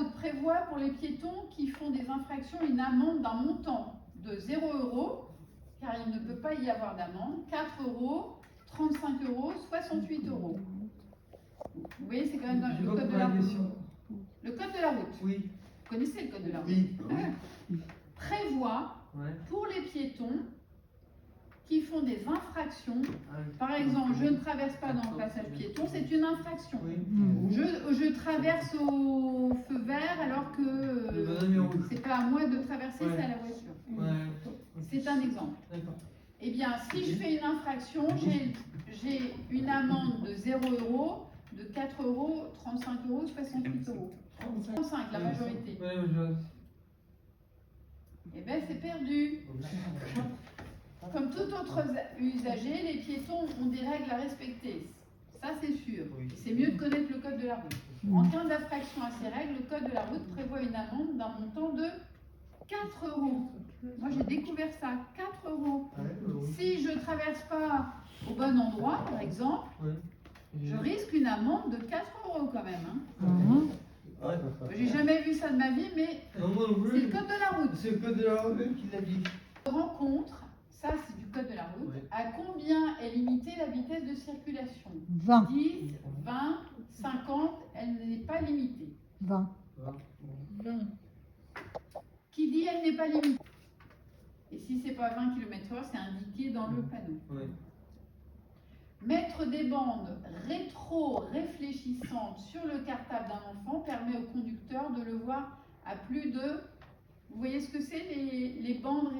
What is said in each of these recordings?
Route prévoit pour les piétons qui font des infractions une amende d'un montant de 0 €, car il ne peut pas y avoir d'amende, 4 €, 35 €, 68 €. Vous voyez, c'est quand même dans le code de la route. Le code de la route. Oui. Vous connaissez le code de la route? Oui. Prévoit pour les piétons qui font des infractions, par exemple, je ne traverse pas dans le passage piéton, c'est une infraction. Je traverse au feu vert alors que c'est pas à moi de traverser, c'est à la voiture. C'est un exemple. Eh bien, si je fais une infraction, j'ai une amende de 0 €, de 4 €, 35 €, 68 €. 35, la majorité. Eh bien, c'est perdu. Comme tout autre usager, les piétons ont des règles à respecter. Ça, c'est sûr. C'est mieux de connaître le code de la route. En cas d'infraction à ces règles, le code de la route prévoit une amende d'un montant de 4 €. Moi, j'ai découvert ça, 4 €. Si je ne traverse pas au bon endroit, par exemple, je risque une amende de 4 € quand même. J'ai jamais vu ça de ma vie, mais c'est le code de la route. C'est le code de la route qui l'a dit. Rencontre, ça c'est du code de la route, à combien est limitée la vitesse de circulation? 20. 10, 20, 50, elle n'est pas limitée. 20. Qui dit elle n'est pas limitée? Et si c'est pas 20 km/h, c'est indiqué dans le panneau. Mettre des bandes rétro-réfléchissantes sur le cartable d'un enfant permet au conducteur de le voir à plus de... Vous voyez ce que c'est, les bandes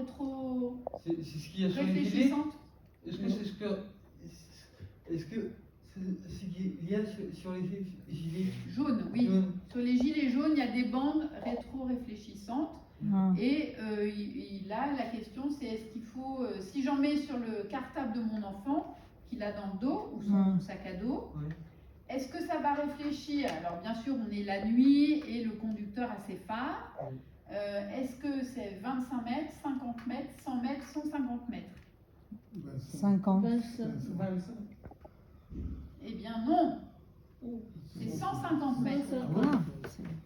C'est ce qu'il y a sur les gilets. rétro-réfléchissantes? Est-ce que c'est ce qu'il y a sur les gilets jaunes? Oui. Sur les gilets jaunes, il y a des bandes rétro-réfléchissantes. Et là, la question c'est est-ce qu'il faut, si j'en mets sur le cartable de mon enfant, qu'il a dans le dos, ou son sac à dos, est-ce que ça va réfléchir? Alors bien sûr, on est la nuit et le conducteur a ses phares. Est-ce que c'est 25 mètres, 50 mètres, 100 mètres, 150 mètres? 50. 25. Eh bien non, c'est 150 mètres.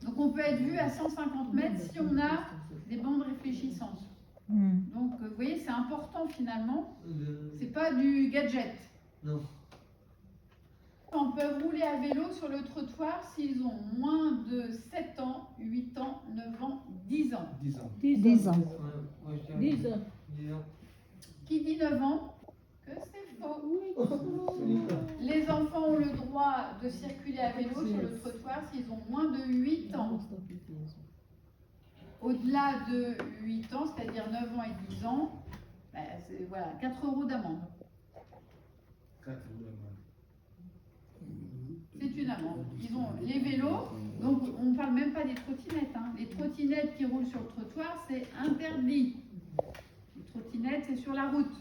Donc on peut être vu à 150 mètres si on a des bandes réfléchissantes. Donc vous voyez, c'est important finalement, c'est pas du gadget. Non. On peut rouler à vélo sur le trottoir s'ils ont moins de 7 ans, 8 ans, 9 ans, 10 ans. 10 ans. 10 ans. 10 ans. Qui dit 9 ans? Que c'est faux. Les enfants ont le droit de circuler à vélo sur le trottoir s'ils ont moins de 8 ans. Au-delà de 8 ans, c'est-à-dire 9 ans et 10 ans, voilà, 4 € d'amende. 4 € d'amende. C'est une amende. Ils ont les vélos, donc on ne parle même pas des trottinettes. Les trottinettes qui roulent sur le trottoir, c'est interdit. Les trottinettes, c'est sur la route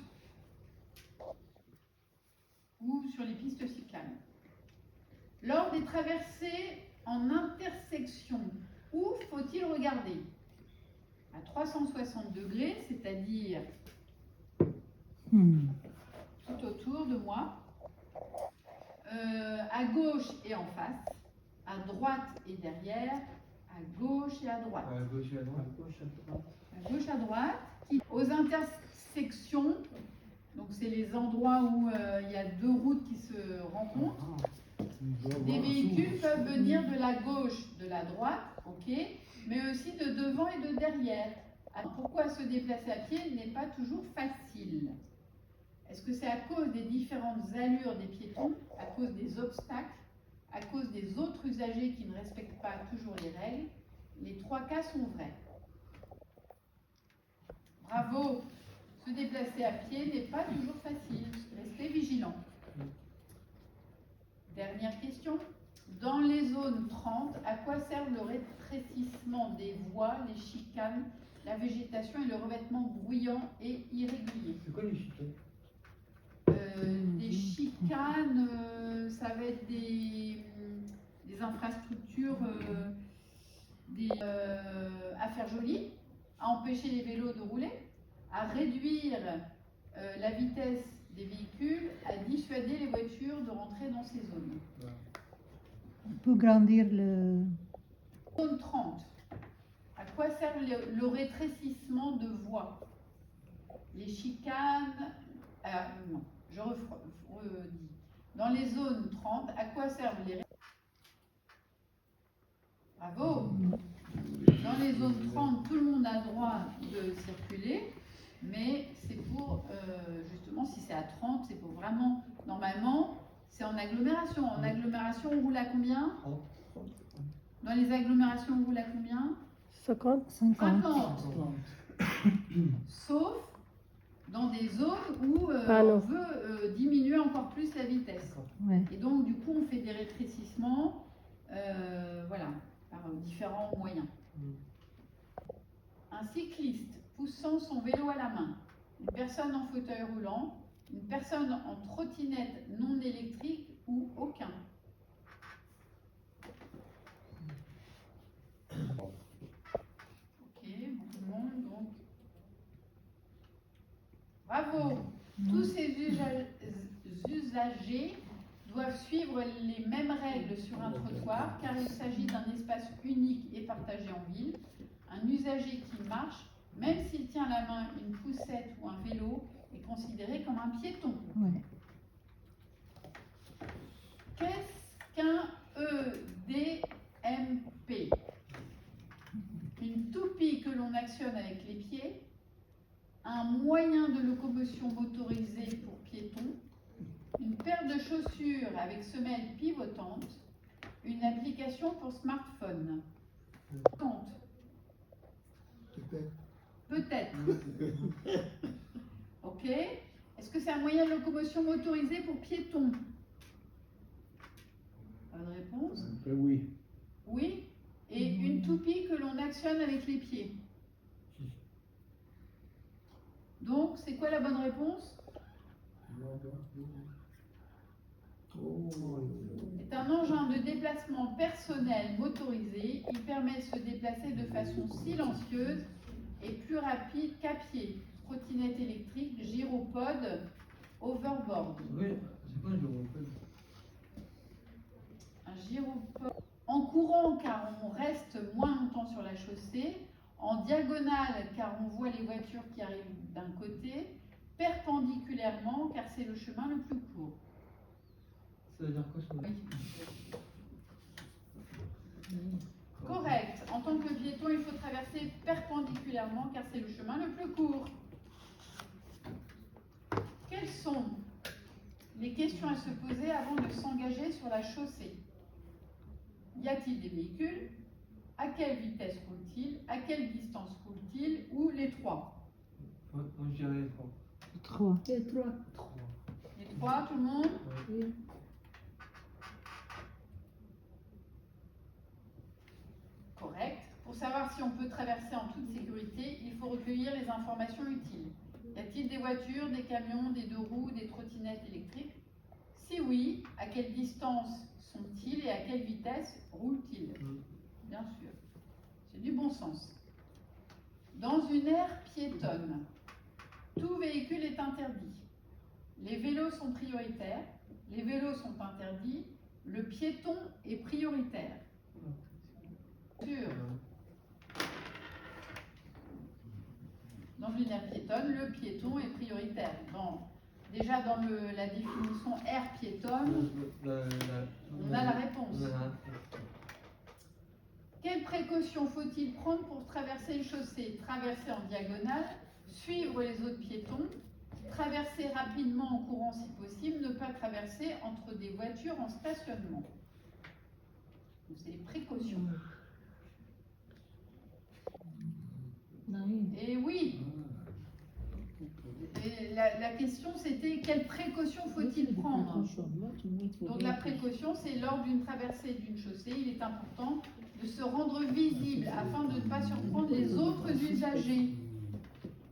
ou sur les pistes cyclables. Lors des traversées en intersection, où faut-il regarder? À 360 degrés, c'est-à-dire tout autour de moi, à gauche et en face, à droite et derrière, à gauche et à droite. À gauche et à droite. À gauche, à droite. Aux intersections, donc c'est les endroits où il y a deux routes qui se rencontrent. Des véhicules peuvent venir de la gauche, de la droite, ok, mais aussi de devant et de derrière. Alors, pourquoi se déplacer à pied n'est pas toujours facile? Est-ce que c'est à cause des différentes allures des piétons, à cause des obstacles, à cause des autres usagers qui ne respectent pas toujours les règles? Les trois cas sont vrais. Bravo! Se déplacer à pied n'est pas toujours facile. Restez vigilants. Dernière question. Dans les zones 30, à quoi servent le rétrécissement des voies, les chicanes, la végétation et le revêtement bruyant et irrégulier? C'est quoi les chicanes? Des chicanes, ça va être des infrastructures à faire joli, à empêcher les vélos de rouler, à réduire la vitesse des véhicules, à dissuader les voitures de rentrer dans ces zones. Pour grandir le... Zone 30. le rétrécissement de voies. Les chicanes, non, je redis. Dans les zones 30, à quoi servent les... Bravo. Dans les zones 30, tout le monde a droit de circuler, mais c'est pour, justement, si c'est à 30, c'est pour vraiment, normalement, c'est en agglomération. En agglomération, on roule à combien? Dans les agglomérations, on roule à combien? 50. 50. Sauf dans des zones où Ah non. on veut diminuer encore plus la vitesse. Ouais. Et donc, du coup, on fait des rétrécissements, voilà, par différents moyens. Un cycliste poussant son vélo à la main, une personne en fauteuil roulant, une personne en trottinette non électrique ou aucun. Ok, bon, tout le monde, donc. Bravo! Tous ces usagers doivent suivre les mêmes règles sur un trottoir car il s'agit d'un espace unique et partagé en ville. Un usager qui marche, même s'il tient à la main une poussette ou un vélo, est considéré comme un piéton. Ouais. Qu'est-ce qu'un EDMP? Une toupie que l'on actionne avec les pieds, un moyen de locomotion motorisé pour piétons, une paire de chaussures avec semelle pivotante, une application pour smartphone. Compte. Peut-être. Ok. Est-ce que c'est un moyen de locomotion motorisé pour piétons? Bonne réponse. Oui. Oui. Et une toupie que l'on actionne avec les pieds. Donc, c'est quoi la bonne réponse? C'est un engin de déplacement personnel motorisé. Il permet de se déplacer de façon silencieuse et plus rapide qu'à pied. Trottinette électrique, gyropode, overboard. Oui, c'est quoi le gyropode? Un gyropode. En courant car on reste moins longtemps sur la chaussée. En diagonale car on voit les voitures qui arrivent d'un côté. Perpendiculairement car c'est le chemin le plus court. Ça veut dire quoi ça? Oui. Correct. En tant que piéton, il faut traverser perpendiculairement car c'est le chemin le plus court. Quelles sont les questions à se poser avant de s'engager sur la chaussée? Y a-t-il des véhicules? À quelle vitesse roule-t-il? À quelle distance roule-t-il? Ou les trois? Moi je dirais les trois. 3. C'est 3. Les trois, tout le monde? Oui. Correct. Pour savoir si on peut traverser en toute sécurité, il faut recueillir les informations utiles. Y a-t-il des voitures, des camions, des deux roues, des trottinettes électriques? Si oui, à quelle distance sont-ils et à quelle vitesse roulent-ils? Bien sûr. C'est du bon sens. Dans une aire piétonne, tout véhicule est interdit. Les vélos sont prioritaires, les vélos sont interdits, le piéton est prioritaire. Sûr. Dans une aire piétonne, le piéton est prioritaire. Déjà dans la définition aire piétonne, on a la réponse. Quelles précautions faut-il prendre pour traverser une chaussée? Traverser en diagonale, suivre les autres piétons, traverser rapidement en courant si possible, ne pas traverser entre des voitures en stationnement. Donc c'est les précautions. Et oui. Et la question c'était quelles précautions faut-il prendre? Donc la précaution c'est lors d'une traversée d'une chaussée, il est important de se rendre visible afin de ne pas surprendre les autres usagers.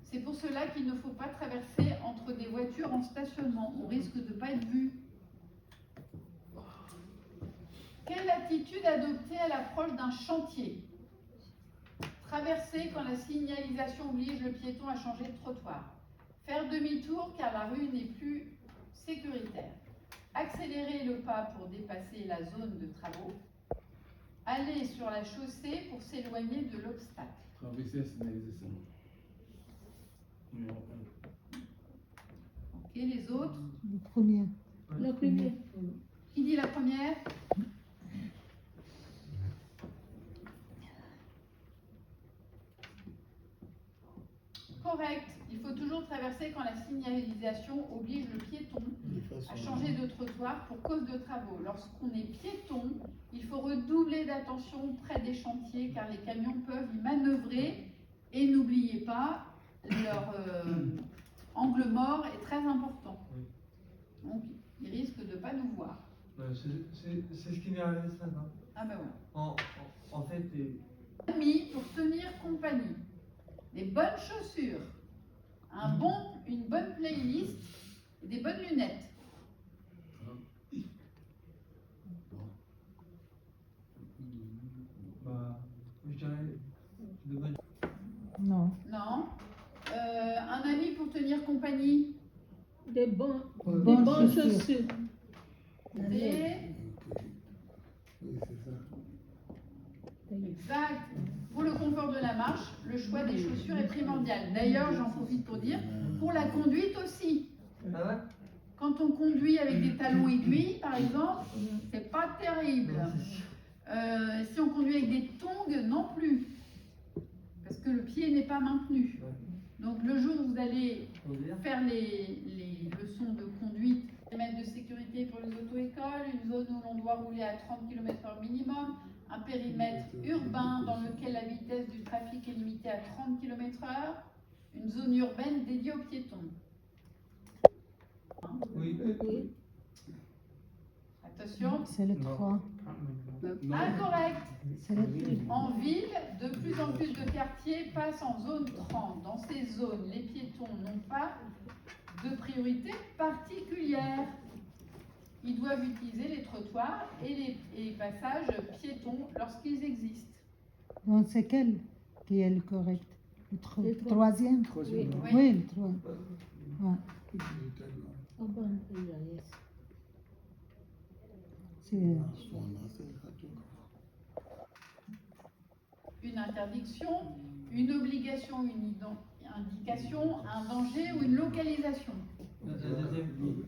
C'est pour cela qu'il ne faut pas traverser entre des voitures en stationnement, on risque de ne pas être vu. Quelle attitude adopter à l'approche d'un chantier? Traverser quand la signalisation oblige le piéton à changer de trottoir. Faire demi-tour car la rue n'est plus sécuritaire. Accélérer le pas pour dépasser la zone de travaux. aller sur la chaussée pour s'éloigner de l'obstacle. Traverser la signalisation. Numéro 1. Ok, les autres. Le premier. Le premier. Qui dit la première? Correct. Il faut toujours traverser quand la signalisation oblige le piéton à changer de trottoir pour cause de travaux. Lorsqu'on est piéton, il faut redoubler d'attention près des chantiers car les camions peuvent y manœuvrer et n'oubliez pas, leur angle mort est très important. Oui. Donc, ils risquent de ne pas nous voir. C'est ce qui m'est arrivé ce matin. Ah ben ouais. En fait, Amis pour tenir compagnie, des bonnes chaussures, une bonne playlist et des bonnes lunettes. bah, je dirais de bonnes. Non. Non. Un ami pour tenir compagnie, Des bonnes Bonnes chaussures. chaussures. des... Oui, c'est ça. Exact. Pour le confort de la marche, le choix des chaussures est primordial. D'ailleurs, j'en profite pour dire, pour la conduite aussi. Ah ouais? Quand on conduit avec des talons aiguilles, par exemple, c'est pas terrible. Non, c'est sûr. Si on conduit avec des tongs, non plus. Parce que le pied n'est pas maintenu. Ouais. Donc le jour où vous allez Faut dire. faire les leçons de conduite, des mètres de sécurité pour les auto-écoles, une zone où l'on doit rouler à 30 km/h minimum, un périmètre urbain dans lequel la vitesse du trafic est limitée à 30 km/h, une zone urbaine dédiée aux piétons. Oui. Oui. Attention, C'est le Non. 3. incorrect. C'est le 3. En ville, de plus en plus de quartiers passent en zone 30. Dans ces zones, les piétons n'ont pas de priorité particulière. Ils doivent utiliser les trottoirs et les passages piétons lorsqu'ils existent. Donc c'est quel qui est le correct? Le 3. Troisième? Troisième. Oui. Oui, le 3. Ouais. En bonne yes. C'est Une interdiction, une obligation, une indication, un danger ou une localisation. La deuxième.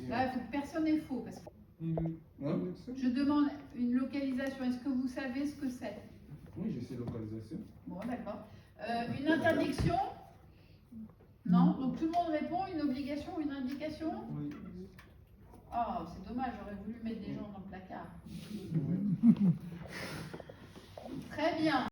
Là, il faut que personne n'est faux. Parce que Oui. je demande une localisation. Est-ce que vous savez ce que c'est? Oui, je sais localisation. Bon, d'accord. Une interdiction? Non. Donc tout le monde répond une obligation ou une indication? Oui. Oh, c'est dommage, j'aurais voulu mettre des gens dans le placard. Très bien.